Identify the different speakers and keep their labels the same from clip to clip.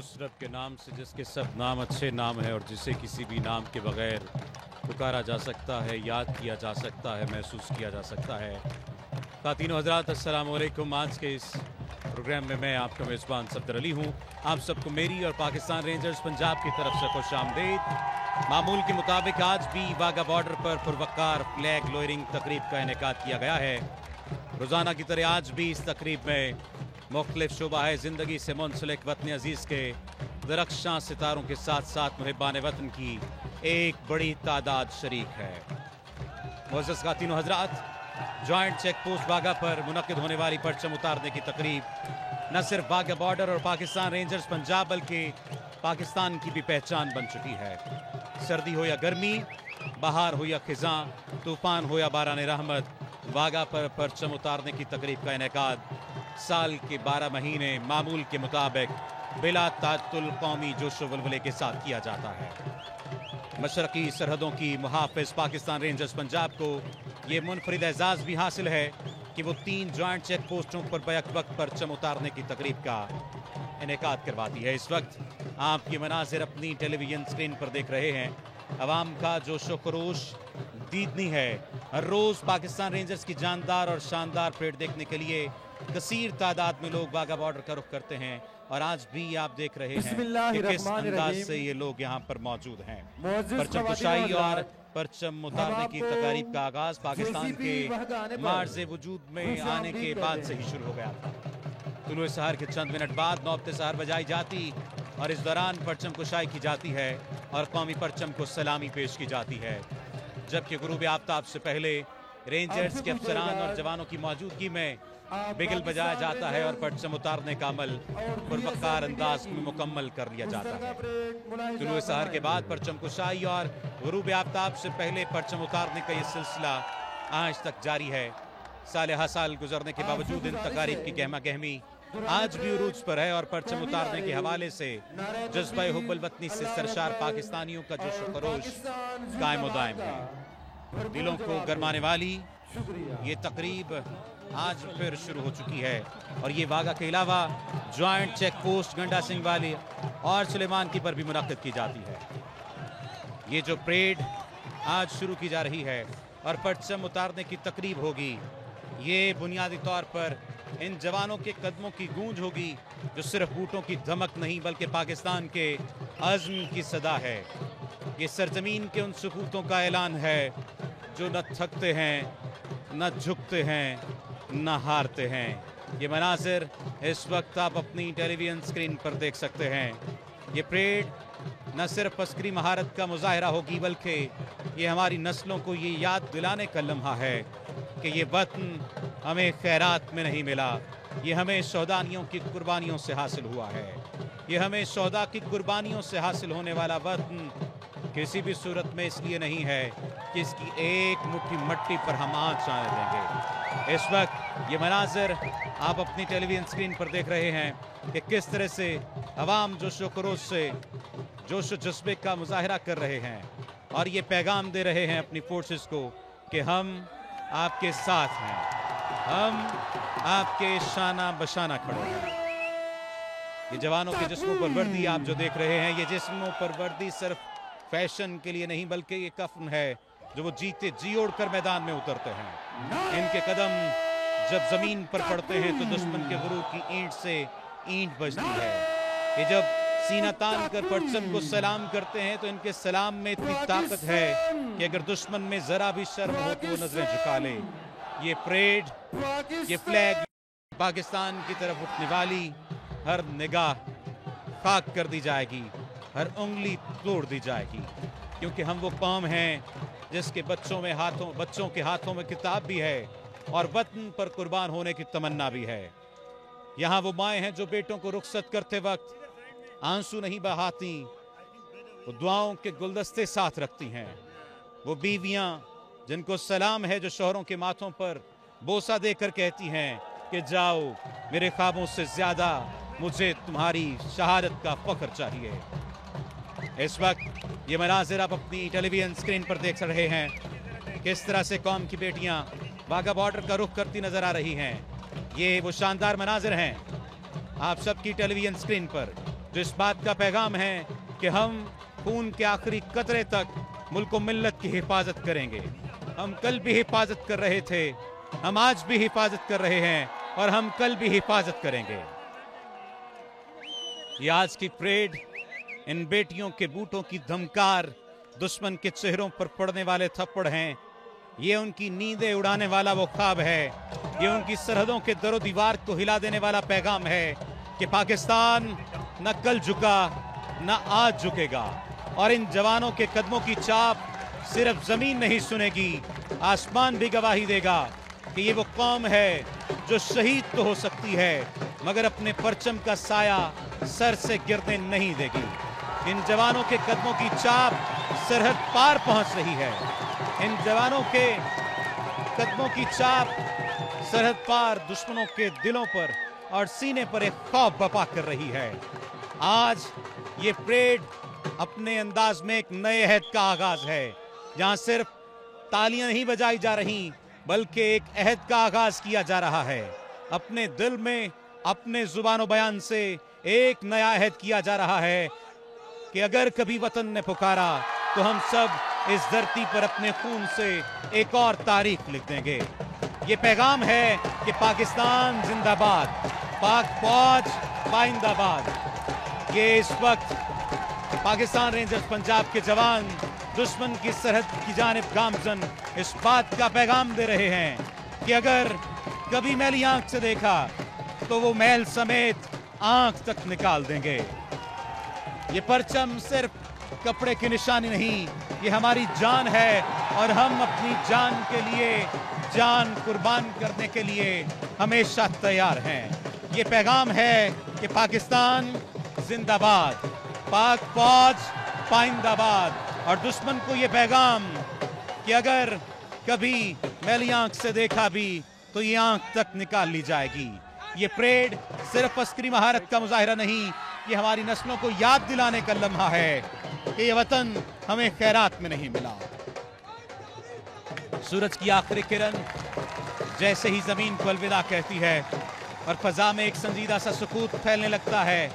Speaker 1: सूरत के नाम से जिसके सब नाम अच्छे नाम है और जिसे किसी भी नाम के बगैर पुकारा जा सकता है, याद किया जा सकता है, महसूस किया जा सकता है। ख़वातीन हज़रात अस्सलाम वालेकुम। आज के इस प्रोग्राम में मैं आपका मेज़बान सफदर अली हूँ। आप सबको मेरी और पाकिस्तान रेंजर्स पंजाब की तरफ से खुशामदीद। मामूल के मुताबिक आज भी वाघा बॉर्डर पर पुरवकार फ्लैग लोअरिंग तकरीब का इनेकाद किया गया है। रोज़ाना की तरह आज भी इस तकरीब में मुख्तलिफ शोबा है ज़िंदगी से मुंसलिक वतन अजीज़ के दरख्शां सितारों के साथ साथ मुहिब्बान वतन की एक बड़ी तादाद शरीक है। मुअज़्ज़ज़ ख़वातीन हज़रात, जॉइंट चेक पोस्ट वाघा पर मुनक़िद होने वाली परचम उतारने की तकरीब न सिर्फ वाघा बॉर्डर और पाकिस्तान रेंजर्स पंजाब बल्कि पाकिस्तान की भी पहचान बन चुकी है। सर्दी हो या गर्मी, बहार हो या खिज़ां, तूफ़ान हो या बारान रहमत, वाघा पर परचम उतारने की तकरीब का इनेकाद साल के 12 महीने मामूल के मुताबिक बिला तातुल कौमी जोशो वल्वले के साथ किया जाता है। मशरकी सरहदों की मुहाफ़िज़ पाकिस्तान रेंजर्स पंजाब को ये मुनफरिद एजाज़ भी हासिल है कि वो 3 जॉइंट चेक पोस्टों पर बैक वक्त परचम उतारने की तकरीब का इनेकाद करवाती है। इस वक्त आप ये मनाज़िर अपनी टेलीविज़न स्क्रीन पर देख रहे हैं। अवाम का जोशो खरोश दीदनी है। हर रोज़ पाकिस्तान रेंजर्स की जानदार और शानदार परेड देखने के लिए कसीर तादाद में लोग वाघा बॉर्डर का रुख करते हैं और आज भी आप देख रहे हैं कि किस अंदाज से ये लोग यहाँ पर मौजूद हैं। परचम कुशाई और परचम उतारने की तकारीब का आगाज पाकिस्तान के मार्ज़े वजूद में आने के बाद से ही शुरू हो गया था। तुलुए सहर के चंद मिनट बाद नौबते सहर बजाई जाती और इस दौरान परचम कुशाई की जाती है और कौमी परचम को सलामी पेश की जाती है, जबकि गुरूब आफ्ताब से पहले रेंजर्स के अफसरान और जवानों की मौजूदगी में बिगल बजाया जाता है और परचम उतारने का अमल पुरवकार अंदाज में मुकम्मल कर लिया जाता है। तुलुए सहर के बाद परचम कुशाई और गुरूब आफ्ताब से पहले परचम उतारने का ये सिलसिला आज तक जारी है। साल साल गुजरने के बावजूद इन तकारीब की गहमा गहमी आज भी उरूज पर है और परचम उतारने के हवाले से जज्बा हुब्बुल वतनी से सरशार पाकिस्तानियों का जोश व खरोश कायम दायम है। दिलों को गरमाने वाली ये तकरीब आज फिर शुरू हो चुकी है और ये वाघा के अलावा जॉइंट चेक पोस्ट गंडा सिंह वाली और सुलेमान की पर भी मुनक़्क़िद की जाती है। ये जो परेड आज शुरू की जा रही है और परचम उतारने की तकरीब होगी, ये बुनियादी तौर पर इन जवानों के कदमों की गूंज होगी जो सिर्फ बूटों की धमक नहीं बल्कि पाकिस्तान के अज़्म की सदा है। ये सरजमीन के उन सपूतों का ऐलान है जो न थकते हैं, न झुकते हैं, न हारते हैं। ये मनाज़िर इस वक्त आप अपनी टेलीविज़न स्क्रीन पर देख सकते हैं। ये परेड न सिर्फ अस्करी महारत का मुजाहरा होगी बल्कि ये हमारी नस्लों को ये याद दिलाने का लम्हा है कि ये वतन हमें खैरात में नहीं मिला, ये हमें शौदानियों की कुर्बानियों से हासिल हुआ है। ये हमें शौदा की कुर्बानियों से हासिल होने वाला वतन किसी भी सूरत में इसलिए नहीं है कि इसकी एक मुट्ठी मट्टी पर हम आँच आने देंगे। इस वक्त ये मनाज़िर आप अपनी टेलीविज़न स्क्रीन पर देख रहे हैं कि किस तरह से अवाम जोशो खरोश से जोश जज्बे का मुजाहरा कर रहे हैं और ये पैगाम दे रहे हैं अपनी फोर्सेस को कि हम आपके साथ हैं, हम आपके शाना बशाना खड़े हैं। ये जवानों के जिस्मों पर वर्दी आप जो देख रहे हैं, ये जिस्मों पर वर्दी सिर्फ फैशन के लिए नहीं, बल्कि ये कफन है जो वो जीते जी ओढ़कर मैदान में उतरते हैं। इनके कदम जब जमीन पर पड़ते हैं तो दुश्मन के गुरूर की ईंट से ईंट बजती है। ये जब सीना तान कर परचम को सलाम करते हैं तो इनके सलाम में इतनी ताकत है कि अगर दुश्मन में जरा भी शर्म हो तो वो नजरें झुका ले। ये परेड, ये फ्लैग पाकिस्तान की तरफ उठने वाली हर निगाह खाक कर दी जाएगी, हर उंगली तोड़ दी जाएगी, क्योंकि हम वो कौम हैं जिसके बच्चों के हाथों में किताब भी है और वतन पर कुर्बान होने की तमन्ना भी है। यहाँ वो माएँ हैं जो बेटों को रुखसत करते वक्त आंसू नहीं बहाती, वो दुआओं के गुलदस्ते साथ रखती हैं। वो बीवियां जिनको सलाम है जो शोहरों के माथों पर बोसा देकर कहती हैं कि जाओ, मेरे ख्वाबों से ज्यादा मुझे तुम्हारी शहादत का फख्र चाहिए। इस वक्त ये मनाजिर आप अपनी टेलीविजन स्क्रीन पर देख रहे हैं, किस तरह से कौम की बेटियां वाघा बॉर्डर का रुख करती नजर आ रही हैं। ये वो शानदार मनाजिर हैं आप सबकी टेलीविजन स्क्रीन पर, जो इस बात का पैगाम है कि हम खून के आखिरी कतरे तक मुल्क मिल्लत की हिफाजत करेंगे। हम कल भी हिफाजत कर रहे थे, हम आज भी हिफाजत कर रहे हैं और हम कल भी हिफाजत करेंगे। ये आज की परेड इन बेटियों के बूटों की धमकार, दुश्मन के चेहरों पर पड़ने वाले थप्पड़ हैं। ये उनकी नींदें उड़ाने वाला वो ख्वाब है, ये उनकी सरहदों के दरो दीवार को हिला देने वाला पैगाम है कि पाकिस्तान न कल झुका न आज झुकेगा। और इन जवानों के कदमों की चाप सिर्फ जमीन नहीं सुनेगी, आसमान भी गवाही देगा कि ये वो कौम है जो शहीद तो हो सकती है मगर अपने परचम का साया सर से गिरने नहीं देगी। इन जवानों के कदमों की चाप सरहद पार पहुंच रही है। इन जवानों के कदमों की चाप सरहद पार दुश्मनों के दिलों पर और सीने पर एक खौफ बपा कर रही है। आज ये परेड अपने अंदाज में एक नए अहद का आगाज है, जहां सिर्फ तालियां नहीं बजाई जा रही बल्कि एक अहद का आगाज किया जा रहा है। अपने दिल में अपने जुबानो बयान से एक नया अहद किया जा रहा है कि अगर कभी वतन ने पुकारा तो हम सब इस धरती पर अपने खून से एक और तारीख लिख देंगे। ये पैगाम है कि पाकिस्तान जिंदाबाद, पाक फौज पाइंदाबाद। ये इस वक्त पाकिस्तान रेंजर्स पंजाब के जवान दुश्मन की सरहद की जानिब गामजन इस बात का पैगाम दे रहे हैं कि अगर कभी मैली आंख से देखा तो वो मैल समेत आंख तक निकाल देंगे। ये परचम सिर्फ कपड़े की निशानी नहीं, ये हमारी जान है और हम अपनी जान के लिए जान कुर्बान करने के लिए हमेशा तैयार हैं। ये पैगाम है कि पाकिस्तान जिंदाबाद, पाक फौज पाइंदाबाद। और दुश्मन को ये पैगाम कि अगर कभी मैली आंख से देखा भी तो ये आंख तक निकाल ली जाएगी। ये परेड सिर्फ अस्करी महारत का मुजाहिरा नहीं, ये हमारी नस्लों को याद दिलाने का लम्हा है कि ये वतन हमें खैरात में नहीं मिला। सूरज की आखिरी किरण जैसे ही जमीन को अलविदा कहती है और फजा में एक संजीदा सा सुकूत फैलने लगता है,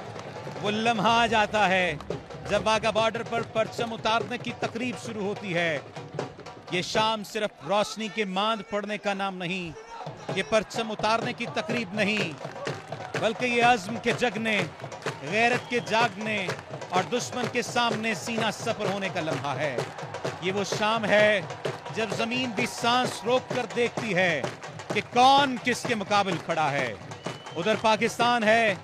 Speaker 1: वो लम्हा आ जाता है जब वाघा बॉर्डर पर परचम उतारने की तकरीब शुरू होती है। ये शाम सिर्फ रोशनी के मांद पड़ने का नाम नहीं, ये परचम उतारने की तकरीब नहीं, बल्कि ये अज़्म के जगने, गैरत के जागने और दुश्मन के सामने सीना सपर होने का लम्हा है। ये वो शाम है जब जमीन भी सांस रोक कर देखती है कि कौन किसके मुकाबिल खड़ा है। उधर पाकिस्तान है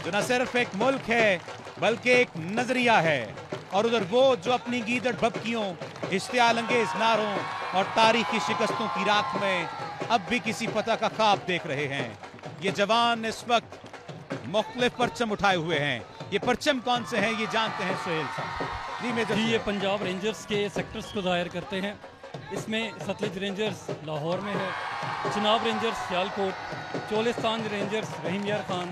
Speaker 1: जो न सिर्फ एक मुल्क है बल्कि एक नजरिया है, और उधर वो जो अपनी गीदड़ भपकियों, इश्तियाल अंगेज नारों और तारीखी शिकस्तों की राख में अब भी किसी पता का ख्वाब देख रहे हैं। ये जवान इस वक्त मुख्तलिफ परचम उठाए हुए हैं। ये परचम कौन से हैं ये जानते हैं सोहेल साहब।
Speaker 2: जी मेजर, ये पंजाब रेंजर्स के सेक्टर्स को जाहिर करते हैं। इसमें सतलुज रेंजर्स लाहौर में है, Chenab rangers Sialkot, Cholistan rangers Rahim Yar Khan,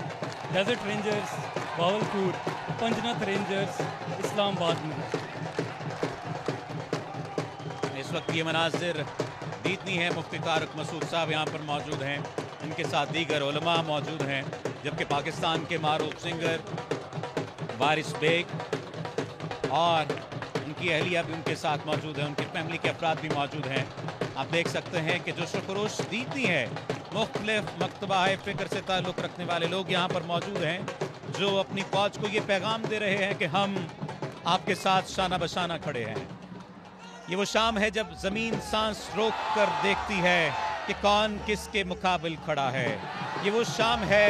Speaker 2: desert rangers Bahawalpur, Panjnad rangers Islamabad में।
Speaker 1: इस वक्त ये मनाजिर दीदनी है, मुफ्ती तारिक मसूद साहब यहाँ पर मौजूद हैं, इनके साथ दीगर उलमा मौजूद हैं, जबकि पाकिस्तान के मारूफ सिंगर वारिस बेग और उनकी अहलिया भी उनके साथ मौजूद है, उनकी फैमिली के अफराद भी मौजूद हैं। आप देख सकते हैं कि जो सरफरोश दीदी है, मुख्तलिफ मकतबा फ़िक्र से ताल्लुक़ रखने वाले लोग यहाँ पर मौजूद हैं, जो अपनी फ़ौज को ये पैगाम दे रहे हैं कि हम आपके साथ शाना बशाना खड़े हैं। ये वो शाम है जब ज़मीन सांस रोक कर देखती है कि कौन किसके मुकाबिल खड़ा है। ये वो शाम है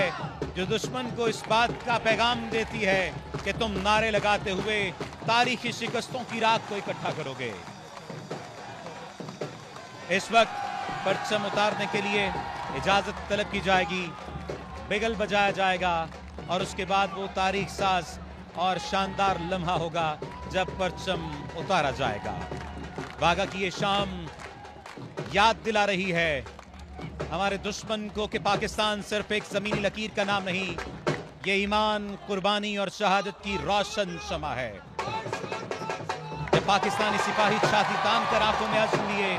Speaker 1: जो दुश्मन को इस बात का पैगाम देती है कि तुम नारे लगाते हुए तारीखी शिकस्तों की राख को इकट्ठा करोगे। इस वक्त परचम उतारने के लिए इजाज़त तलब की जाएगी, बिगल बजाया जाएगा और उसके बाद वो तारीख साज और शानदार लम्हा होगा जब परचम उतारा जाएगा। वागा की ये शाम याद दिला रही है हमारे दुश्मन को कि पाकिस्तान सिर्फ एक ज़मीनी लकीर का नाम नहीं, ये ईमान, कुर्बानी और शहादत की रोशन शमा है। जब पाकिस्तानी सिपाही छाती तान कर आंखों में आंसू लिए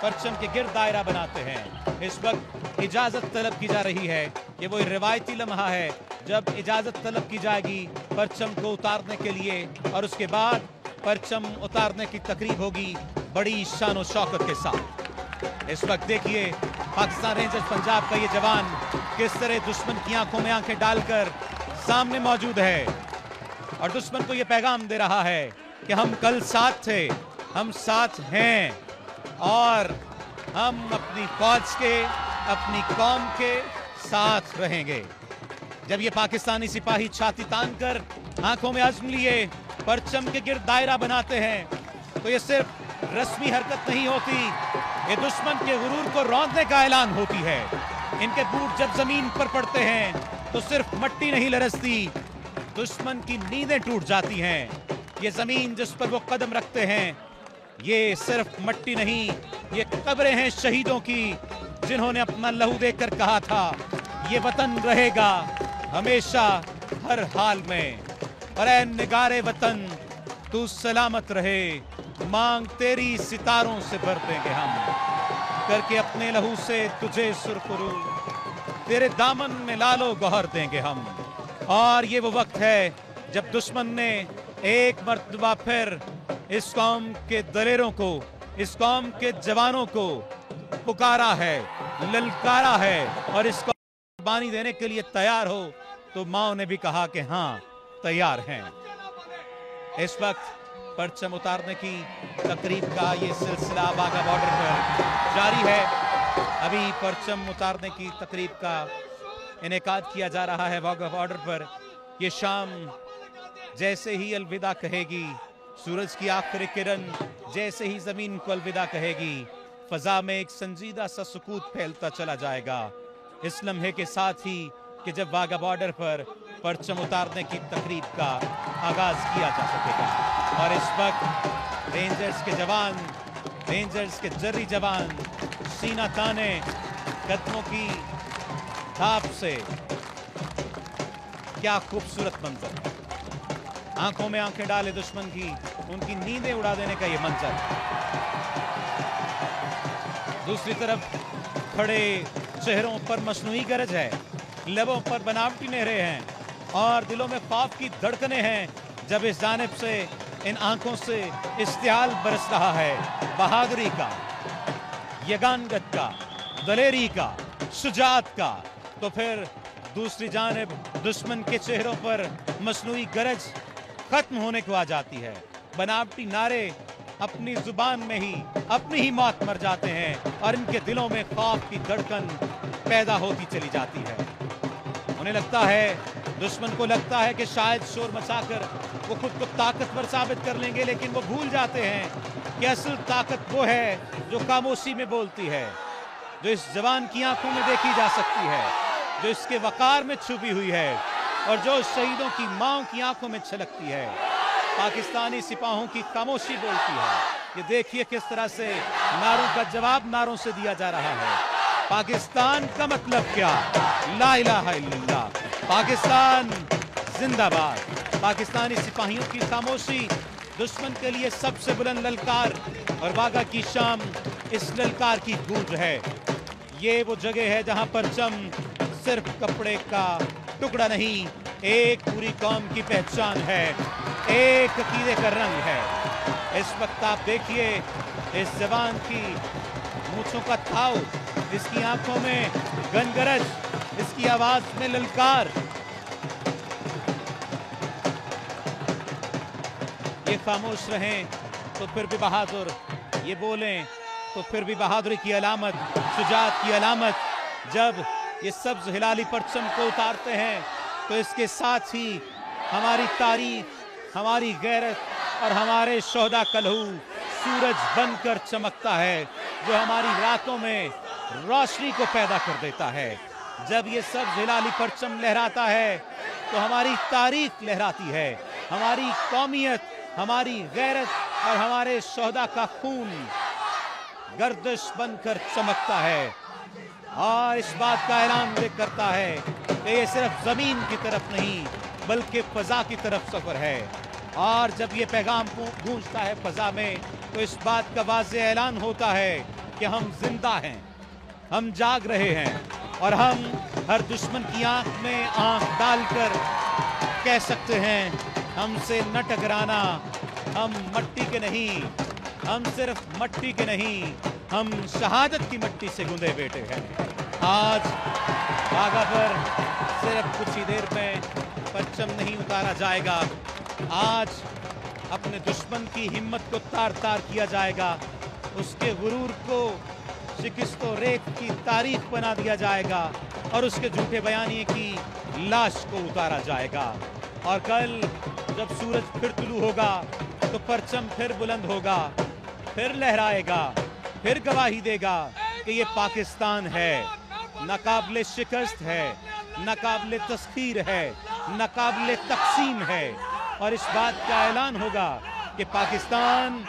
Speaker 1: परचम के गिर्द दायरा बनाते हैं, इस वक्त इजाज़त तलब की जा रही है। ये वो रिवायती लम्हा है जब इजाज़त तलब की जाएगी परचम को उतारने के लिए और उसके बाद परचम उतारने की तकरीब होगी बड़ी शान और शौकत के साथ। इस वक्त देखिए पाकिस्तान रेंजर्स पंजाब का ये जवान किस तरह दुश्मन की आंखों में आंखें डालकर सामने मौजूद है और दुश्मन को ये पैगाम दे रहा है कि हम कल साथ थे, हम साथ हैं और हम अपनी फौज के, अपनी कौम के साथ रहेंगे। जब ये पाकिस्तानी सिपाही छाती तान कर आंखों में आज़म लिए परचम के गिर्द दायरा बनाते हैं तो ये सिर्फ रस्मी हरकत नहीं होती, ये दुश्मन के गुरूर को रौंदने का ऐलान होती है। इनके बूट जब जमीन पर पड़ते हैं तो सिर्फ मट्टी नहीं लरसती, दुश्मन की नींदें टूट जाती हैं। ये जमीन जिस पर वो कदम रखते हैं ये सिर्फ मट्टी नहीं, ये कब्रें हैं शहीदों की जिन्होंने अपना लहू देकर कहा था ये वतन रहेगा हमेशा हर हाल में। और ऐ निगारे वतन तू सलामत रहे, मांग तेरी सितारों से भर देंगे हम, करके अपने लहू से तुझे सुरखरू तेरे दामन में लालो गौहर देंगे हम। और ये वो वक्त है जब दुश्मन ने एक मर्तबा फिर इस कौम के दलेरों को, इस कौम के जवानों को पुकारा है, ललकारा है और इसको कुर्बानी देने के लिए तैयार हो तो माओ ने भी कहा कि हाँ तैयार हैं। इस वक्त परचम उतारने की तकरीब का ये सिलसिला वाघा बॉर्डर पर जारी है। अभी परचम उतारने की तकरीब का इनेकाद किया जा रहा है वाघा बॉर्डर पर। ये शाम जैसे ही अलविदा कहेगी, सूरज की आखिरी किरण जैसे ही जमीन को अलविदा कहेगी, फजा में एक संजीदा सा सुकूत फैलता चला जाएगा इस लम्हे के साथ ही कि जब वाघा बॉर्डर पर परचम उतारने की तकरीब का आगाज किया जा सकेगा। और इस वक्त रेंजर्स के जवान, रेंजर्स के जर्री जवान सीना ताने कदमों की थाप से, क्या खूबसूरत मंजर, आंखों में आंखें डाले दुश्मन की, उनकी नींदें उड़ा देने का ये मंजर। दूसरी तरफ खड़े चेहरों पर मसनूई गरज है, लबों पर बनावटी नहरें हैं और दिलों में खौफ की धड़कनें हैं जब इस जानिब से इन आंखों से इश्तियाल बरस रहा है बहादुरी का, यगानगत का, दलेरी का, शुजात का। तो फिर दूसरी जानिब दुश्मन के चेहरों पर मसनूई गरज खत्म होने को आ जाती है। बनावटी नारे अपनी जुबान में ही अपनी ही मौत मर जाते हैं और इनके दिलों में खौफ की धड़कन पैदा होती चली जाती है। उन्हें लगता है, दुश्मन को लगता है कि शायद शोर मचाकर वो खुद को ताकतवर साबित कर लेंगे, लेकिन वो भूल जाते हैं कि असल ताकत वो है जो खामोशी में बोलती है, जो इस जवान की आंखों में देखी जा सकती है, जो इसके वकार में छुपी हुई है और जो शहीदों की मांओं की आंखों में छलकती है। पाकिस्तानी सिपाहों की खामोशी बोलती है। ये देखिए किस तरह से नारों का जवाब नारों से दिया जा रहा है। पाकिस्तान का मतलब क्या? ला इलाहा इल्लल्लाह, पाकिस्तान जिंदाबाद। पाकिस्तानी सिपाहियों की खामोशी दुश्मन के लिए सबसे बुलंद ललकार और वाघा की शाम इस ललकार की गूंज है। ये वो जगह है जहां परचम सिर्फ कपड़े का टुकड़ा नहीं, एक पूरी कौम की पहचान है, एक अकीदे का रंग है। इस वक्त आप देखिए इस जवान की मूंछों का ताव, इसकी आंखों में गनगरज, इसकी आवाज में ललकार। ये खामोश रहें तो फिर भी बहादुर, ये बोलें तो फिर भी बहादुरी की अलामत, शुजाअत की अलामत। जब ये सब्ज हिलाली परचम को उतारते हैं तो इसके साथ ही हमारी तारीख, हमारी गैरत और हमारे शोहदा कलहू सूरज बनकर चमकता है, जो हमारी रातों में रोशनी को पैदा कर देता है। जब ये सब्ज हिलाली परचम लहराता है तो हमारी तारीख लहराती है, हमारी कौमियत, हमारी गैरत और हमारे शोहदा का खून गर्दिश बनकर चमकता है। और इस बात का ऐलान करता है कि ये सिर्फ जमीन की तरफ नहीं बल्कि फजा की तरफ सफर है। और जब ये पैगाम गूंजता है फजा में तो इस बात का वाज़ेह ऐलान होता है कि हम जिंदा हैं, हम जाग रहे हैं और हम हर दुश्मन की आंख में आंख डालकर कह सकते हैं हमसे न टकराना, हम मट्टी के नहीं, हम सिर्फ मट्टी के नहीं, हम शहादत की मट्टी से गुंदे बेटे हैं। आज बागा पर सिर्फ कुछ ही देर में परचम नहीं उतारा जाएगा, आज अपने दुश्मन की हिम्मत को तार तार किया जाएगा, उसके गुरूर को शिकस्तो रेख की तारीख बना दिया जाएगा और उसके झूठे बयानिए की लाश को उतारा जाएगा। और कल जब सूरज फिर तुलू होगा तो परचम फिर बुलंद होगा, फिर लहराएगा, फिर गवाही देगा कि ये पाकिस्तान है, नाकाबिले शिकस्त है, नाकाबिले तस्खीर है, नाकाबिले तकसीम है। और इस बात का ऐलान होगा कि पाकिस्तान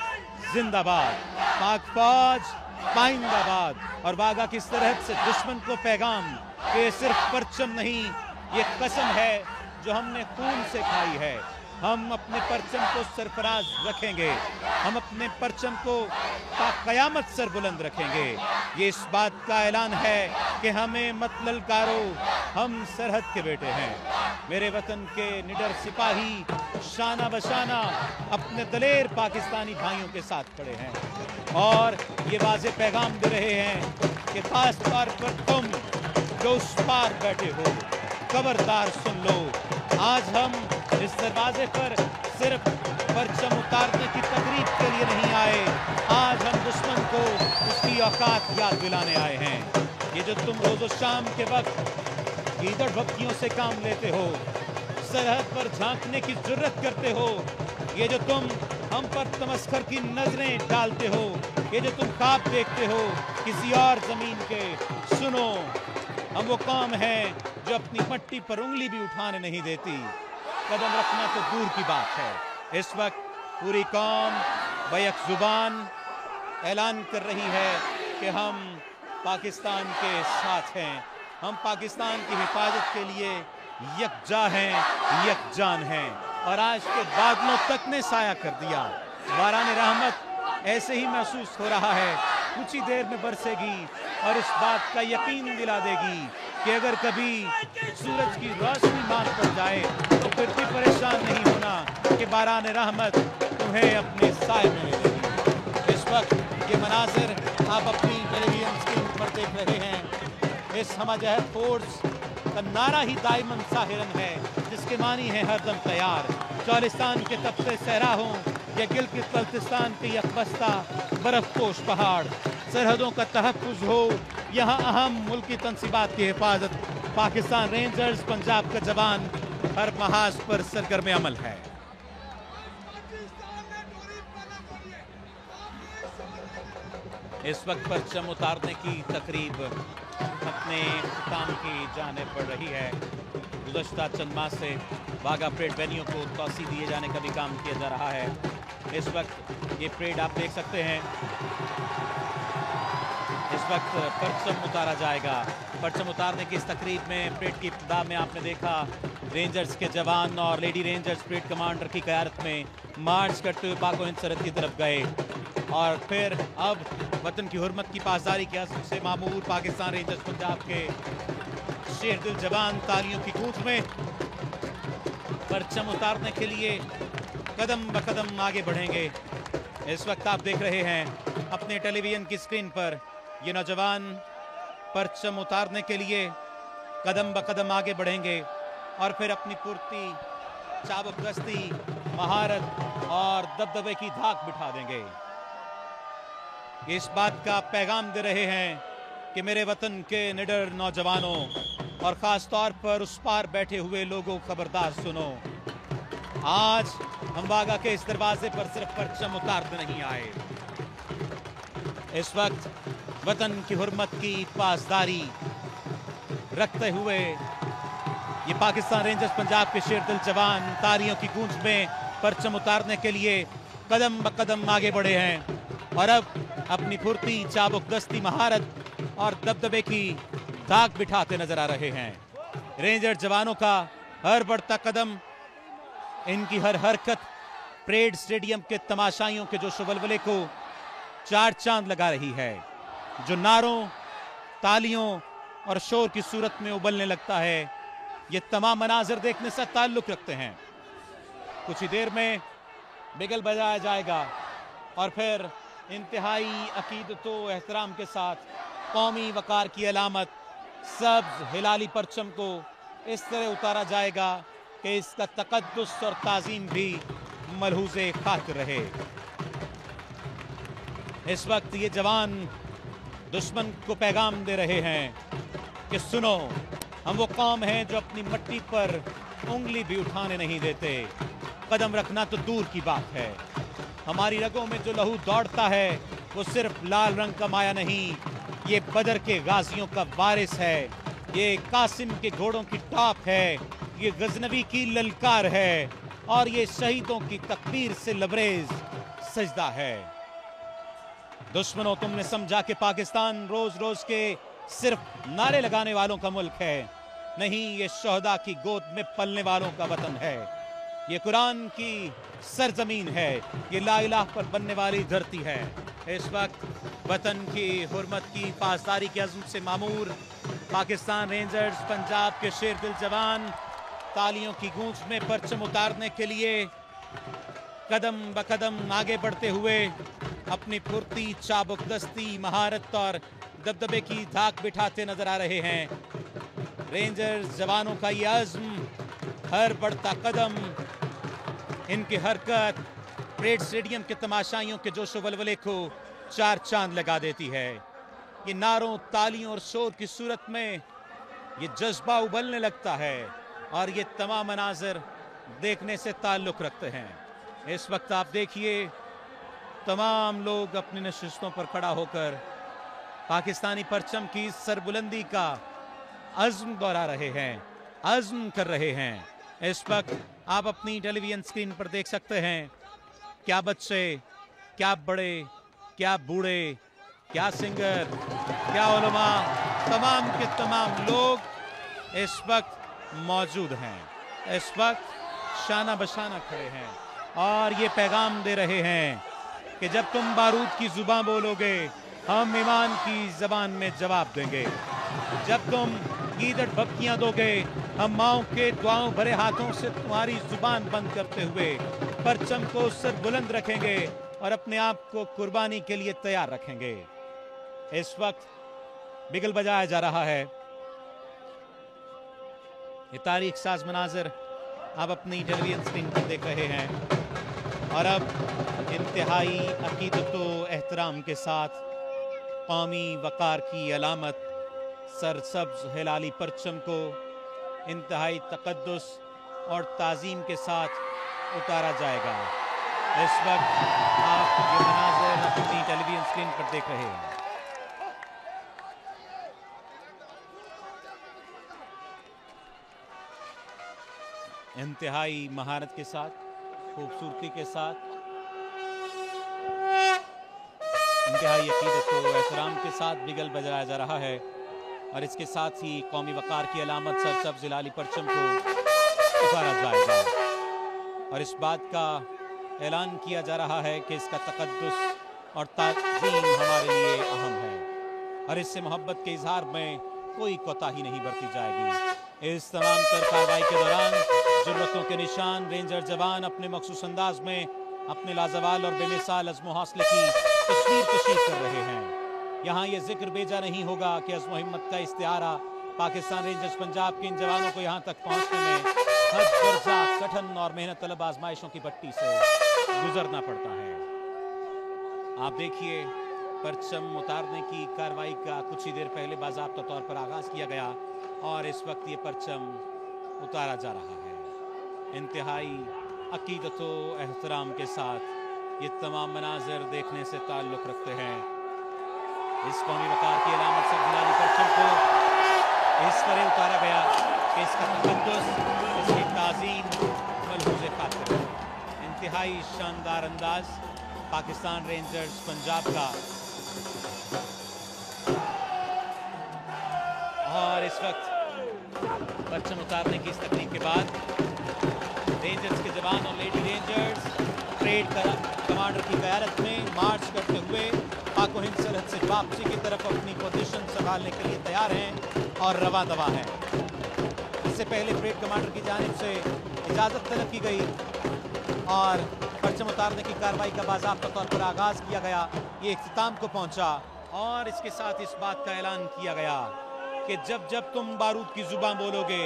Speaker 1: जिंदाबाद, पाक फौज पाइंदाबाद। और बागा की सरहद से दुश्मन को पैगाम कि ये सिर्फ परचम नहीं, ये कसम है जो हमने खून से खाई है। हम अपने परचम को सरफराज रखेंगे, हम अपने परचम को क़यामत सर बुलंद रखेंगे। ये इस बात का ऐलान है कि हमें मत ललकारो, हम सरहद के बेटे हैं। मेरे वतन के निडर सिपाही शाना बशाना अपने दलेर पाकिस्तानी भाइयों के साथ खड़े हैं और ये वाज़ेह पैगाम दे रहे हैं कि खास तौर पर तुम जो उस पार बैठे हो, खबरदार सुन लो। आज हम इस दरवाजे पर सिर्फ परचम उतारने की तकरीब के लिए नहीं आए, आज हम दुश्मन को उसकी औकात याद दिलाने आए हैं। ये जो तुम रोज़ो शाम के वक्त गीदड़ भक्तियों से काम लेते हो, सरहद पर झांकने की जुर्रत करते हो, ये जो तुम हम पर तमस्खर की नजरें डालते हो, ये जो तुम ख्वाब देखते हो किसी और जमीन के, सुनो, हम वो कौम हैं जो अपनी मट्टी पर उंगली भी उठाने नहीं देती। कदम रखना तो दूर की बात है। इस वक्त पूरी कौम बैक जुबान ऐलान कर रही है कि हम पाकिस्तान के साथ हैं, हम पाकिस्तान की हिफाजत के लिए यकजा हैं, यकजान हैं। और आज के बादलों तक ने साया कर दिया, बारान रहमत ऐसे ही महसूस हो रहा है, कुछ ही देर में बरसेगी और इस बात का यकीन दिला देगी कि अगर कभी सूरज की रोशनी मांग पड़ जाए तो फिर भी परेशान नहीं होना कि बारान रहमत तुम्हें अपने साए में ले लेगी। इस वक्त ये मनाजिर आप अपनी टेलीविजन स्क्रीन पर देख रहे हैं। इस हमजहद फोर्स का नारा ही दाइमन साहिरन है, जिसके मानी है हरदम तैयार। चौलिस्तान के तपते सहरा हों या गिलगित बल्तिस्तान के यकबस्ता बर्फपोश पहाड़, सरहदों का तहफ़्फ़ुज़ हो, यहाँ अहम मुल्की तनसीबात की हिफाजत, पाकिस्तान रेंजर्स पंजाब का जवान हर महाज पर सरगर्म अमल है। इस वक्त परचम उतारने की तकरीब अपने काम की जाने पड़ रही है। गुज़श्ता चंद माह से बागा परेड वेन्यू को तोसी दिए जाने का भी काम किया जा रहा है। इस वक्त ये परेड आप देख सकते हैं, इस वक्त परचम उतारा जाएगा। परचम उतारने की इस तकरीब में परेड की इब्तिदा में आपने देखा रेंजर्स के जवान और लेडी रेंजर्स परेड कमांडर की क़यादत में मार्च करते हुए पाक हिंद सरहद की तरफ गए और फिर अब वतन की हुर्मत की पासदारी के हस्ब से मामूर पाकिस्तान रेंजर्स पंजाब के शेर दिल जवान तालियों की गूंज में परचम उतारने के लिए कदम ब कदम आगे बढ़ेंगे। इस वक्त आप देख रहे हैं अपने टेलीविजन की स्क्रीन पर ये नौजवान परचम उतारने के लिए कदम ब कदम आगे बढ़ेंगे और फिर अपनी पूर्ति चाबुकदस्ती, महारत और दबदबे की धाक बिठा देंगे। इस बात का पैगाम दे रहे हैं कि मेरे वतन के निडर नौजवानों और खास तौर पर उस पार बैठे हुए लोगों, खबरदार सुनो। आज हम वाघा के इस दरवाजे पर सिर्फ परचम उतारने नहीं आए। इस वक्त वतन की हुर्मत की पासदारी रखते हुए ये पाकिस्तान रेंजर्स पंजाब के शेरदिल जवान तालियों की गूंज में परचम उतारने के लिए कदम ब कदम आगे बढ़े हैं और अब अपनी फुर्ती, चाबुकदस्ती, महारत और दबदबे की धाक बिठाते नजर आ रहे हैं। रेंजर जवानों का हर बढ़ता कदम, इनकी हर हरकत परेड स्टेडियम के तमाशाइयों के जोश वलवले को चार चांद लगा रही है, जो नारों, तालियों और शोर की सूरत में उबलने लगता है। ये तमाम मनाजिर देखने से ताल्लुक रखते हैं। कुछ ही देर में बिगल बजाया जाएगा और फिर इंतहाई अकीदतो एहतराम के साथ कौमी वकार की अलामत सब्ज हिलाली परचम को इस तरह उतारा जाएगा कि इसका तकद्दुस और ताजीम भी मलहूज़े खातिर रहे। इस वक्त ये जवान दुश्मन को पैगाम दे रहे हैं कि सुनो, हम वो कौम हैं जो अपनी मट्टी पर उंगली भी उठाने नहीं देते। कदम रखना तो दूर की बात है। हमारी रगों में जो लहू दौड़ता है वो सिर्फ लाल रंग का माया नहीं, ये बदर के गाजियों का वारिस है, ये कासिम के घोड़ों की टॉप है, ये गजनवी की ललकार है और ये शहीदों की तकबीर से लबरेज सजदा है। दुश्मनों, तुमने समझा कि पाकिस्तान रोज रोज के सिर्फ नारे लगाने वालों का मुल्क है। नहीं, ये शोहदा की गोद में पलने वालों का वतन है। ये कुरान की सरजमीन है, ये ला इलाह पर बनने वाली धरती है। इस वक्त वतन की हुर्मत की पासदारी के अज़्म से मामूर पाकिस्तान रेंजर्स पंजाब के शेरदिल जवान तालियों की गूंज में परचम उतारने के लिए कदम ब कदम आगे बढ़ते हुए अपनी फुर्ती, चाबुकदस्ती, महारत और दबदबे की धाक बिठाते नजर आ रहे हैं। रेंजर्स जवानों का ये अज़्म, हर बढ़ता कदम, इनकी हरकत परेड स्टेडियम के तमाशाइयों के जोश वलवले को चार चांद लगा देती है। ये नारों, तालियों और शोर की सूरत में ये जज्बा उबलने लगता है और ये तमाम मनाजिर देखने से ताल्लुक रखते हैं। इस वक्त आप देखिए, तमाम लोग अपनी नशिस्तों पर खड़ा होकर पाकिस्तानी परचम की सरबुलंदी का अज़्म दोहरा रहे हैं, अज़्म कर रहे हैं। इस वक्त आप अपनी टेलीविजन स्क्रीन पर देख सकते हैं, क्या बच्चे, क्या बड़े, क्या बूढ़े, क्या सिंगर, क्या उलमा, तमाम के तमाम लोग इस वक्त मौजूद हैं। इस वक्त शाना बशाना खड़े हैं और ये पैगाम दे रहे हैं कि जब तुम बारूद की जुबान बोलोगे, हम ईमान की जबान में जवाब देंगे। जब तुम गीदड़ भक्तियां दोगे, हम माओ के दुआओं भरे हाथों से तुम्हारी जुबान बंद करते हुए परचम को सर बुलंद रखेंगे और अपने आप को कुर्बानी के लिए तैयार रखेंगे। इस वक्त बिगल बजाया जा रहा है। ये तारीख साज मनाजिर आप अपनी टेलीविजन स्क्रीन पर देख रहे हैं और अब इंतहाई अकीदतो एहतराम के साथ कौमी वकार की अलामत सरसब्ज हिलाली परचम को इंतहाई तकद्दुस और ताज़ीम के साथ उतारा जाएगा। इस वक्त आप ये मनाज़िर अपनी टेलीविजन स्क्रीन पर देख रहे हैं। इंतहाई महारत के साथ, खूबसूरती के साथ, इंतहाई अकीदत और एहतराम के साथ बिगल बजाया जा रहा है और इसके साथ ही कौमी वकार की अलामत सरसब्ज़ हिलाली परचम को उतारा जाएगा और इस बात का ऐलान किया जा रहा है कि इसका तकद्दुस और ताज़ीम हमारे लिए अहम है और इससे मोहब्बत के इजहार में कोई कोताही नहीं बरती जाएगी। इस तमाम तर कार्रवाई के दौरान जुर्रतों के निशान रेंजर जवान अपने मखसूस अंदाज में अपने लाजवाल और बेमिसाल अज़्म हौसले की तस्वीर कशी कर रहे हैं। यहाँ ये जिक्र बेजा नहीं होगा कि अज़्म हिम्मत का इस्तिआरा पाकिस्तान रेंजर्स पंजाब के इन जवानों को यहाँ तक पहुँचने में हद दर्जा कठिन और मेहनत तलब आजमाइशों की पट्टी से गुजरना पड़ता है। आप देखिए, परचम उतारने की कार्रवाई का कुछ ही देर पहले बाज़ाब्ता तौर पर आगाज किया गया और इस वक्त ये परचम उतारा जा रहा है। इंतहाई अकीदत व एहतराम के साथ ये तमाम मनाजिर देखने से ताल्लुक़ रखते हैं। इस कौमी वक़ार की अलामत से गिलानी परचम को इस तरह उतारा गया कि इसका तक़द्दुस, इसकी ताज़ीम मलहूज़ खातिर है। इंतहाई शानदार अंदाज पाकिस्तान रेंजर्स पंजाब का। और इस वक्त परचम उतारने की इस तकनीक के बाद रेंजर्स के जवान और लेडी रेंजर्स परेड कमांडर की क़यादत में मार्च करते हुए पाक हिंद सरहद से वापसी की तरफ अपनी पोजीशन संभालने के लिए तैयार हैं और रवा दवा हैं। इससे पहले परेड कमांडर की जानिब से इजाज़त तलब की गई और परचम उतारने की कार्रवाई का बाज़ाब्ता तौर पर आगाज़ किया गया। ये इख्तिताम को पहुंचा और इसके साथ इस बात का ऐलान किया गया कि जब जब तुम बारूद की जुबान बोलोगे,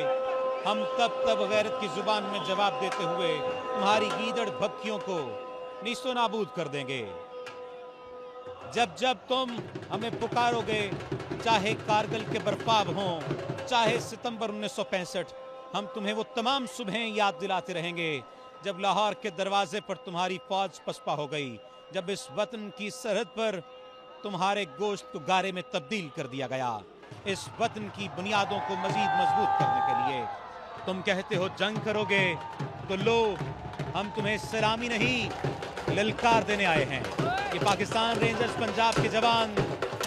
Speaker 1: हम तब तब गैरत की जुबान में जवाब देते हुए तुम्हारी गीदड़ भक्कियों को नीस्तो नाबूद कर देंगे। जब जब तुम हमें पुकारोगे, चाहे कारगिल के बर्फाब हों, चाहे सितंबर 1965, हम तुम्हें वो तमाम सुबहें याद दिलाते रहेंगे जब लाहौर के दरवाजे पर तुम्हारी फौज पसपा हो गई, जब इस वतन की सरहद पर तुम्हारे गोश्त को गारे में तब्दील कर दिया गया। इस वतन की बुनियादों को मजीद मजबूत करने के लिए तुम कहते हो जंग करोगे, तो लो, हम तुम्हें सलामी नहीं ललकार देने आए हैं। ये पाकिस्तान रेंजर्स पंजाब के जवान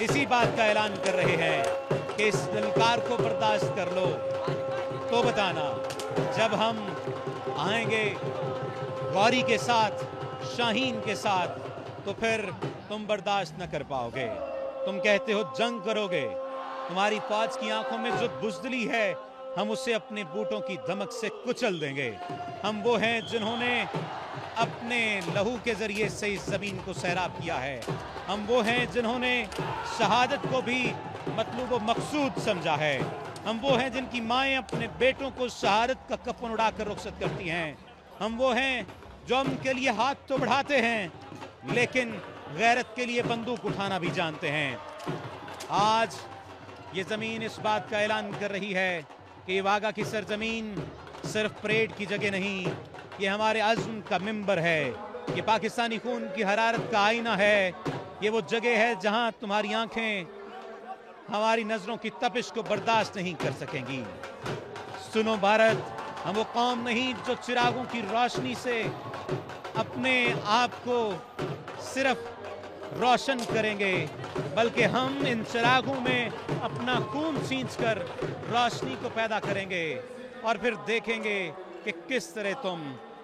Speaker 1: इसी बात का ऐलान कर रहे हैं कि इस ललकार को बर्दाश्त कर लो तो बताना, जब हम आएंगे गौरी के साथ, शाहीन के साथ, तो फिर तुम बर्दाश्त न कर पाओगे। तुम कहते हो जंग करोगे, तुम्हारी फौज की आंखों में जो बुज़दिली है, हम उसे अपने बूटों की धमक से कुचल देंगे। हम वो हैं जिन्होंने अपने लहू के जरिए से इस ज़मीन को सैराब किया है। हम वो हैं जिन्होंने शहादत को भी मतलूब व मकसूद समझा है। हम वो हैं जिनकी माएँ अपने बेटों को शहादत का कफन उड़ाकर रुखसत करती हैं। हम वो हैं जो उनके लिए हाथ तो बढ़ाते हैं, लेकिन गैरत के लिए बंदूक उठाना भी जानते हैं। आज ये ज़मीन इस बात का ऐलान कर रही है कि वागा की सरजमीन सिर्फ परेड की जगह नहीं, ये हमारे अज़्म का मिंबर है। ये पाकिस्तानी खून की हरारत का आईना है। ये वो जगह है जहां तुम्हारी आंखें हमारी नज़रों की तपिश को बर्दाश्त नहीं कर सकेंगी। सुनो भारत, हम वो कौम नहीं जो चिरागों की रोशनी से अपने आप को सिर्फ रोशन करेंगे, बल्कि हम इन चिरागों में अपना खून सींचकर रोशनी को पैदा करेंगे और फिर देखेंगे कि किस तरह तुम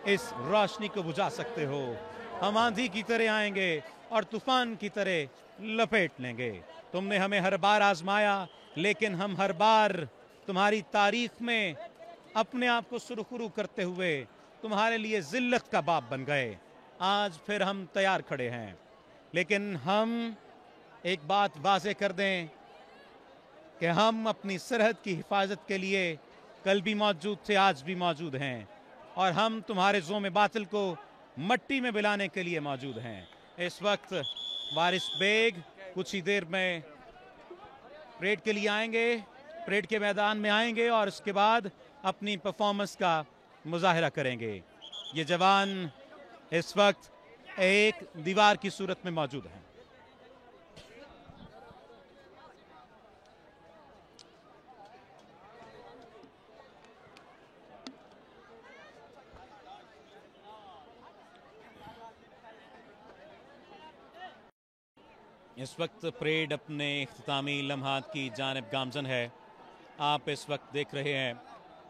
Speaker 1: इस रोशनी को बुझा सकते हो। हम आंधी की तरह आएंगे और तूफान की तरह लपेट लेंगे। तुमने हमें हर बार आजमाया, लेकिन हम हर बार तुम्हारी तारीख में अपने आप को सुरखरू करते हुए तुम्हारे लिए जिल्लत का बाप बन गए। आज फिर हम तैयार खड़े हैं, लेकिन हम एक बात वाज़ेह कर दें कि हम अपनी सरहद की हिफाजत के लिए कल भी मौजूद थे, आज भी मौजूद हैं, और हम तुम्हारे ज़ोम बातिल को मट्टी में मिलाने के लिए मौजूद हैं। इस वक्त वारिस बेग कुछ ही देर में परेड के लिए आएंगे, परेड के मैदान में आएंगे और उसके बाद अपनी परफॉर्मेंस का मुजाहरा करेंगे। ये जवान इस वक्त एक दीवार की सूरत में मौजूद हैं। इस वक्त परेड अपने इख्तितामी लम्हात की जानिब गामजन है। आप इस वक्त देख रहे हैं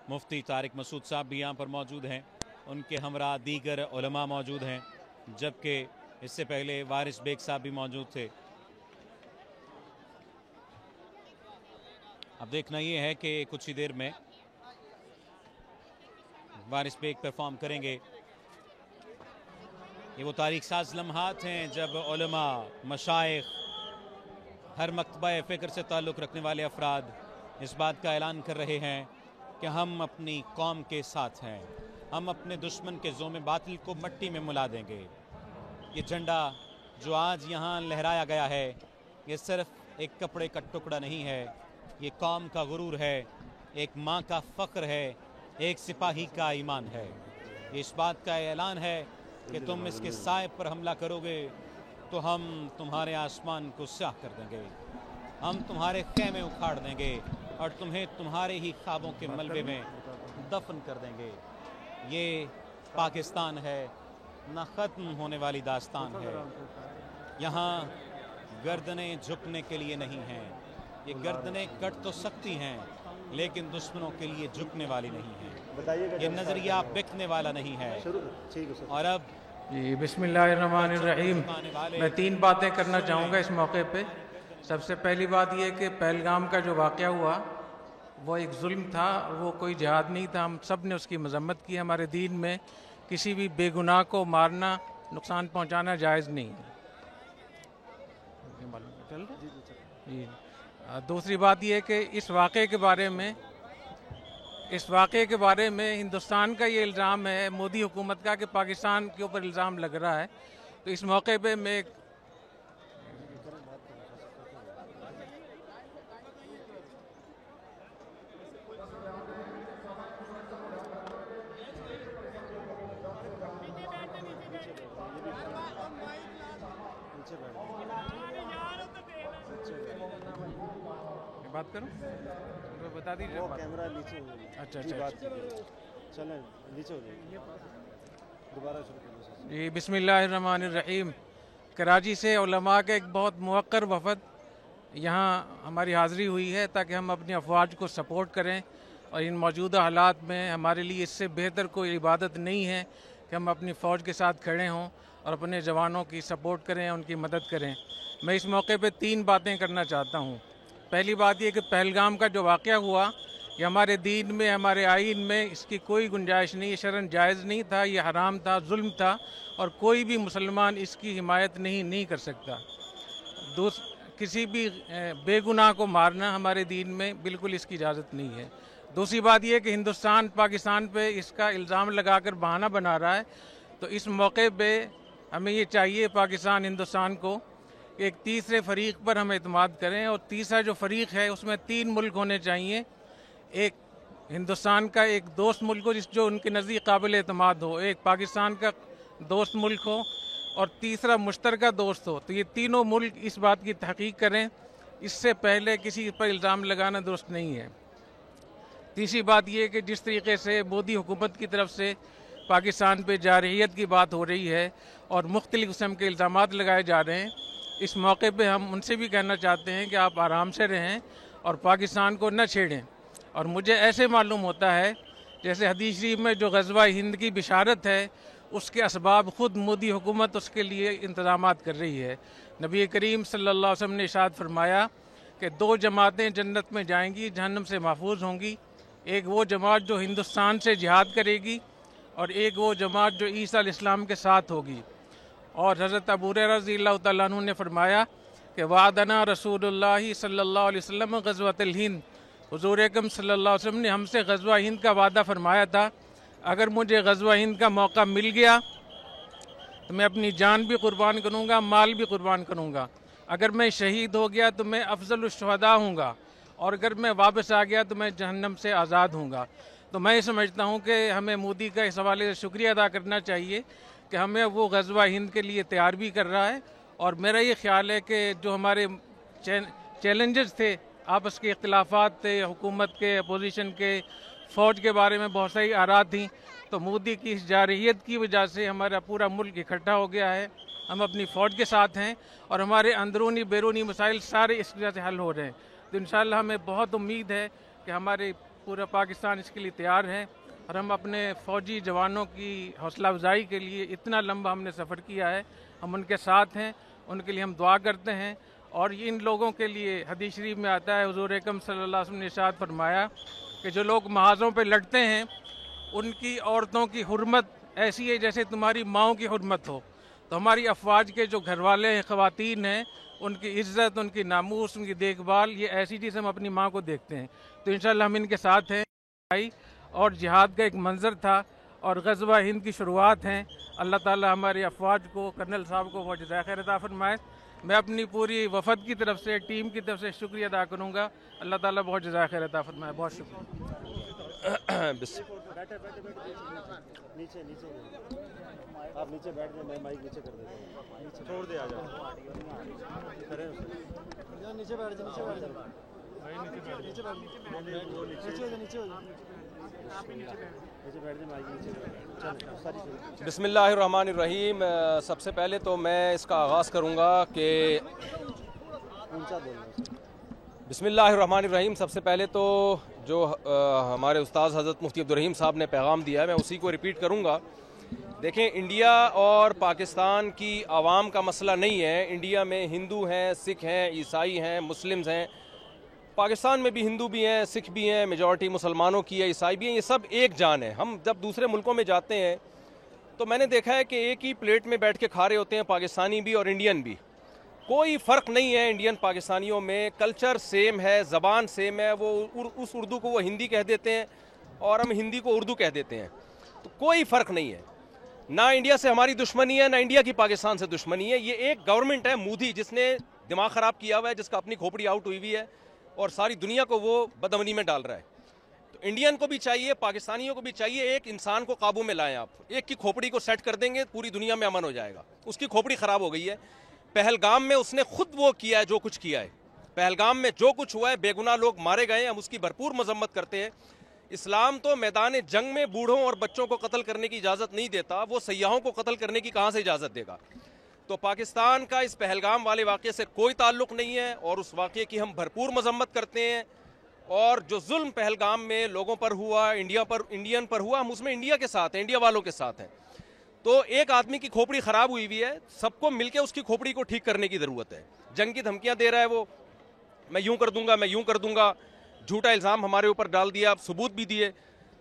Speaker 1: मुफ्ती तारिक मसूद साहब भी यहाँ पर मौजूद हैं, उनके हमरा दीगर उलमा मौजूद हैं, जबकि इससे पहले वारिस बेग साहब भी मौजूद थे। अब देखना ये है कि कुछ ही देर में वारिस बेग परफॉर्म करेंगे। ये वो तारीख साज लम्हात हैं जब उलमा, मशाइख, हर मकतबा फ़िक्र से ताल्लुक़ रखने वाले अफराद इस बात का ऐलान कर रहे हैं कि हम अपनी कौम के साथ हैं, हम अपने दुश्मन के ज़ोम बातिल को मट्टी में मिला देंगे। ये झंडा जो आज यहाँ लहराया गया है, ये सिर्फ़ एक कपड़े का टुकड़ा नहीं है, ये कौम का गुरूर है, एक माँ का फ़ख्र है, एक सिपाही का ईमान है। ये इस बात का ऐलान है कि तुम इसके साए पर हमला करोगे तो हम तुम्हारे आसमान को स्याह कर देंगे, हम तुम्हारे खेमे उखाड़ देंगे और तुम्हें तुम्हारे ही ख्वाबों के मलबे में दफन कर देंगे। ये पाकिस्तान है, ना ख़त्म होने वाली दास्तान है। यहाँ गर्दनें झुकने के लिए नहीं हैं, ये गर्दनें कट तो सकती हैं लेकिन दुश्मनों के लिए झुकने वाली नहीं है। ये नज़रिया बिकने वाला नहीं है। और अब
Speaker 3: जी बिस्मिल्लाहिर्रहमानिर्रहीम, मैं 3 बातें करना चाहूँगा इस मौके पे। सबसे पहली बात यह कि पहलगाम का जो वाक़या हुआ वो एक जुल्म था, वो कोई जिहाद नहीं था। हम सब ने उसकी मजम्मत की। हमारे दीन में किसी भी बेगुनाह को मारना, नुकसान पहुँचाना जायज़ नहीं है। जी दूसरी बात यह कि इस वाक़े के बारे में हिंदुस्तान का ये इल्ज़ाम है मोदी हुकूमत का कि पाकिस्तान के ऊपर इल्ज़ाम लग रहा है। तो इस मौके पे मैं बात करूं तो बता दीजिए।
Speaker 4: कैमरा नीचे हो गया।
Speaker 3: अच्छा
Speaker 4: चलें नीचे हो जाइए, दोबारा शुरू करें।
Speaker 3: जी बिस्मिल्लाहिर्रहमानिर्रहीम। कराची से उलमा के एक बहुत मुवक्कर वफ़द यहाँ हमारी हाज़िरी हुई है ताकि हम अपनी अफवाज को सपोर्ट करें। और इन मौजूदा हालात में हमारे लिए इससे बेहतर कोई इबादत नहीं है कि हम अपनी फ़ौज के साथ खड़े हों और अपने जवानों की सपोर्ट करें, उनकी मदद करें। मैं इस मौके पे 3 बातें करना चाहता हूँ। पहली बात यह कि पहलगाम का जो वाक़या हुआ, ये हमारे दीन में, हमारे आइन में इसकी कोई गुंजाइश नहीं, शरन जायज़ नहीं था, ये हराम था, जुल्म था और कोई भी मुसलमान इसकी हिमायत नहीं कर सकता। किसी भी बेगुनाह को मारना हमारे दीन में बिल्कुल इसकी इजाज़त नहीं है। दूसरी बात यह कि हिंदुस्तान पाकिस्तान पे इसका इल्ज़ाम लगाकर बहाना बना रहा है। तो इस मौके पे हमें ये चाहिए पाकिस्तान हिंदुस्तान को कि एक तीसरे फरीक पर हम एतमाद करें और तीसरा जो फरीक है उसमें 3 मुल्क होने चाहिए। एक हिंदुस्तान का एक दोस्त मुल्क हो जो उनके नज़दीक काबिल एतमाद हो, एक पाकिस्तान का दोस्त मुल्क हो और तीसरा मुश्तरका दोस्त हो। तो ये तीनों मुल्क इस बात की तहकीक करें, इससे पहले किसी पर इल्ज़ाम लगाना दुरुस्त नहीं है। तीसरी बात यह कि जिस तरीके से मोदी हुकूमत की तरफ से पाकिस्तान पे जारहियत की बात हो रही है और मुख्तलिफ़ किस्म के इल्ज़ामात लगाए जा रहे हैं, इस मौके पे हम उनसे भी कहना चाहते हैं कि आप आराम से रहें और पाकिस्तान को न छेड़ें। और मुझे ऐसे मालूम होता है जैसे हदीस शरीफ में जो ग़ज़वा हिंद की बिशारत है उसके असबाब ख़ुद मोदी हुकूमत उसके लिए इंतज़ामात कर रही है। नबी करीम सल्लल्लाहु अलैहि वसल्लम ने इरशाद फरमाया कि 2 जमातें जन्नत में जाएंगी, जहन्नम से महफूज होंगी। एक वो जमात जो हिंदुस्तान से जिहाद करेगी और एक वो जमात जो ईसा अलैहिस्सलाम के साथ होगी। और हज़रत अबू हुरैरा रज़ियल्लाहु तआला अन्हु ने फरमाया कि वादना रसूलुल्लाह सल्लल्लाहु अलैहि वसल्लम ग़ज़वतुल हिंद, हुज़ूर अकरम सल्लल्लाहु अलैहि वसल्लम ने हमसे ग़ज़वा हिंद का वादा फरमाया था। अगर मुझे ग़ज़वा हिंद का मौका मिल गया तो मैं अपनी जान भी कुर्बान करूँगा, माल भी कुर्बान करूँगा। अगर मैं शहीद हो गया तो मैं अफ़ज़लुश शुहदा हूँगा और अगर मैं वापस आ गया तो मैं जहन्नम से आज़ाद हूँगा। तो मैं समझता हूँ कि हमें मोदी का इस हवाले से शुक्रिया अदा करना चाहिए कि हमें वो ग़ज़वा हिंद के लिए तैयार भी कर रहा है। और मेरा ये ख्याल है कि जो हमारे चैलेंजेस थे, आपस के इख्तिलाफ़ात थे, हुकूमत के, अपोजिशन के, फ़ौज के बारे में बहुत सारी आरात थी, तो मोदी की इस जारहियत की वजह से हमारा पूरा मुल्क इकट्ठा हो गया है। हम अपनी फ़ौज के साथ हैं और हमारे अंदरूनी बैरूनी मसाइल सारे इस वजह से हल हो रहे हैं। तो इंशाअल्लाह हमें बहुत उम्मीद है कि हमारे पूरा पाकिस्तान इसके लिए तैयार है और हम अपने फ़ौजी जवानों की हौसला अफजाई के लिए इतना लंबा हमने सफ़र किया है, हम उनके साथ हैं, उनके लिए हम दुआ करते हैं। और इन लोगों के लिए हदीस शरीफ में आता है, हुज़ूर अकरम सल्लल्लाहु अलैहि वसल्लम ने इरशाद फरमाया कि जो लोग महाज़ों पे लड़ते हैं उनकी औरतों की हुर्मत ऐसी है जैसे तुम्हारी माओं की हुर्मत हो। तो हमारी अफवाज के जो घर वाले हैं, ख़वातीन हैं, उनकी इज़्ज़त, उनकी नामूस, उनकी देखभाल, ये ऐसी चीज़ हम अपनी माँ को देखते हैं। तो इंशाल्लाह हम इनके साथ हैं। और जिहाद का एक मंज़र था और ग़ज़वा हिंद की शुरुआत हैं। अल्लाह ताला हमारी अफवाज को, कर्नल साहब को बहुत ज़्यादा खैर अता फरमाए। मैं अपनी पूरी वफ़द की तरफ से, टीम की तरफ से शुक्रिया अदा करूँगा। अल्लाह ताला बहुत ज़्यादा खैर अता फरमाए। बहुत शुक्रिया।
Speaker 4: बैठे बैठे बैठे नीचे नीचे आप नीचे बैठ जाए, मैं माइक नीचे कर देता हूँ। नीचे छोड़ दे, आ जाओ करें उसे। नीचे बैठ जाओ, नीचे बैठ जाओ, नीचे बैठ जाओ, नीचे बैठ जाए, माइक नीचे।
Speaker 5: बिस्मिल्लाहिर्रहमानिर्रहीम। सबसे पहले तो मैं इसका आगाज़ करूँगा कि
Speaker 4: ऊंचा बोलना।
Speaker 5: बिस्मिल्लाहिर्रहमानिर्रहीम। सबसे पहले तो जो हमारे उस्ताद हज़रत मुफ्ती अब्दुल रहीम साहब ने पैगाम दिया है, मैं उसी को रिपीट करूँगा। देखें, इंडिया और पाकिस्तान की आवाम का मसला नहीं है। इंडिया में हिंदू हैं, सिख हैं, ईसाई हैं, मुस्लिम्स हैं। पाकिस्तान में भी हिंदू भी हैं, सिख भी हैं, मेजॉरिटी मुसलमानों की है, ईसाई भी हैं। ये सब एक जान है। हम जब दूसरे मुल्कों में जाते हैं तो मैंने देखा है कि एक ही प्लेट में बैठ के खा रहे होते हैं, पाकिस्तानी भी और इंडियन भी। कोई फ़र्क नहीं है इंडियन पाकिस्तानियों में। कल्चर सेम है, ज़बान सेम है। वो उस उर्दू को वो हिंदी कह देते हैं और हम हिंदी को उर्दू कह देते हैं। तो कोई फ़र्क नहीं है। ना इंडिया से हमारी दुश्मनी है, ना इंडिया की पाकिस्तान से दुश्मनी है। ये एक गवर्नमेंट है मोदी, जिसने दिमाग ख़राब किया हुआ है, जिसका अपनी खोपड़ी आउट हुई हुई है और सारी दुनिया को वो बदअमनी में डाल रहा है। तो इंडियन को भी चाहिए, पाकिस्तानियों को भी चाहिए, एक इंसान को काबू में लाएं। आप एक की खोपड़ी को सेट कर देंगे, पूरी दुनिया में अमन हो जाएगा। उसकी खोपड़ी ख़राब हो गई है। पहलगाम में उसने खुद वो किया है जो कुछ किया है। पहलगाम में जो कुछ हुआ है, बेगुनाह लोग मारे गए, हम उसकी भरपूर मजम्मत करते हैं। इस्लाम तो मैदान जंग में बूढ़ों और बच्चों को कत्ल करने की इजाज़त नहीं देता, वो सयाहों को कत्ल करने की कहाँ से इजाज़त देगा। तो पाकिस्तान का इस पहलगाम वाले वाक़े से कोई ताल्लुक़ नहीं है और उस वाक़े की हम भरपूर मजम्मत करते हैं। और जो जुल्म पहलगाम में लोगों पर हुआ, इंडियन पर हुआ, हम उसमें इंडिया के साथ हैं, इंडिया वालों के साथ हैं। तो एक आदमी की खोपड़ी ख़राब हुई हुई है, सबको मिलकर उसकी खोपड़ी को ठीक करने की ज़रूरत है। जंग की धमकियाँ दे रहा है वो, मैं यूँ कर दूंगा, मैं यूँ कर दूंगा, झूठा इल्ज़ाम हमारे ऊपर डाल दिया, आप सबूत भी दिए।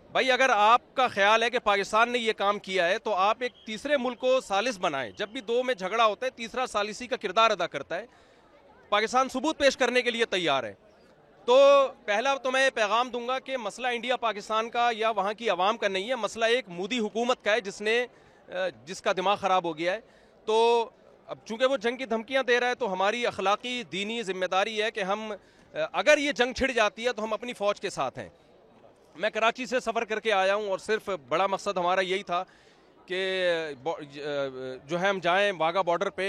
Speaker 5: भाई, अगर आपका ख्याल है कि पाकिस्तान ने ये काम किया है तो आप एक तीसरे मुल्क को सालिस बनाएं। जब भी दो में झगड़ा होता है, तीसरा सालिसी का किरदार अदा करता है। पाकिस्तान सबूत पेश करने के लिए तैयार है। तो पहला तो मैं पैगाम दूंगा कि मसला इंडिया पाकिस्तान का या वहाँ की आवाम का नहीं है, मसला एक मोदी हुकूमत का है जिसका दिमाग ख़राब हो गया है। तो अब चूँकि वो जंग की धमकियाँ दे रहा है तो हमारी अखलाकी दीनी जिम्मेदारी है कि हम, अगर ये जंग छिड़ जाती है तो हम अपनी फ़ौज के साथ हैं। मैं कराची से सफ़र करके आया हूँ और सिर्फ बड़ा मकसद हमारा यही था कि जो है हम जाएँ वाघा बॉर्डर पे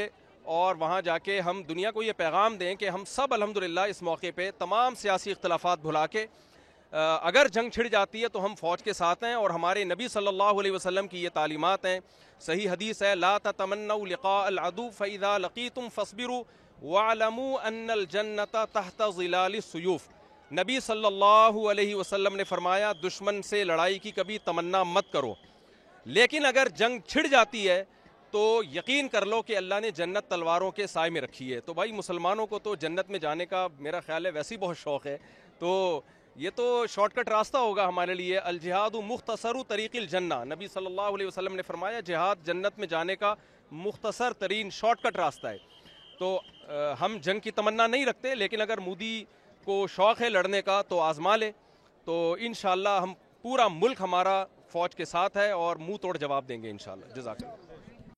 Speaker 5: और वहाँ जाके हम दुनिया को ये पैगाम दें कि हम सब अल्हम्दुलिल्लाह इस मौके पे तमाम सियासी इख्तलाफात भुला के अगर जंग छिड़ जाती है तो हम फ़ौज के साथ हैं। और हमारे नबी सल्लल्लाहु अलैहि वसल्लम की ये तालीमात हैं, सही हदीस है, ला ततमन्नऊ लिक़ाअल अदू फ़इज़ा लक़ीतुम फ़स्बिरू वअलमू अन्नल जन्नत तहत ज़िलालिस सुयूफ़। नबी सल्लल्लाहु अलैहि वसल्लम ने फरमाया, दुश्मन से लड़ाई की कभी तमन्ना मत करो, लेकिन अगर जंग छिड़ जाती है तो यकीन कर लो कि अल्लाह ने जन्नत तलवारों के साए में रखी है। तो भाई, मुसलमानों को तो जन्नत में जाने का मेरा ख्याल है वैसे ही बहुत शौक़ है। तो ये तो शॉर्टकट रास्ता होगा हमारे लिए। अल जिहादु मुख्तसरु तरीक़िल जन्ना, नबी सल्लल्लाहु अलैहि वसल्लम ने फरमाया, जिहाद जन्नत में जाने का मुख्तसर तरीन शॉर्टकट रास्ता है। तो हम जंग की तमन्ना नहीं रखते, लेकिन अगर मोदी को शौक़ है लड़ने का तो आज़मा ले। तो इंशाअल्लाह हम पूरा मुल्क हमारा फ़ौज के साथ है और मुँह तोड़ जवाब देंगे इंशाअल्लाह। जज़ाकल्लाह।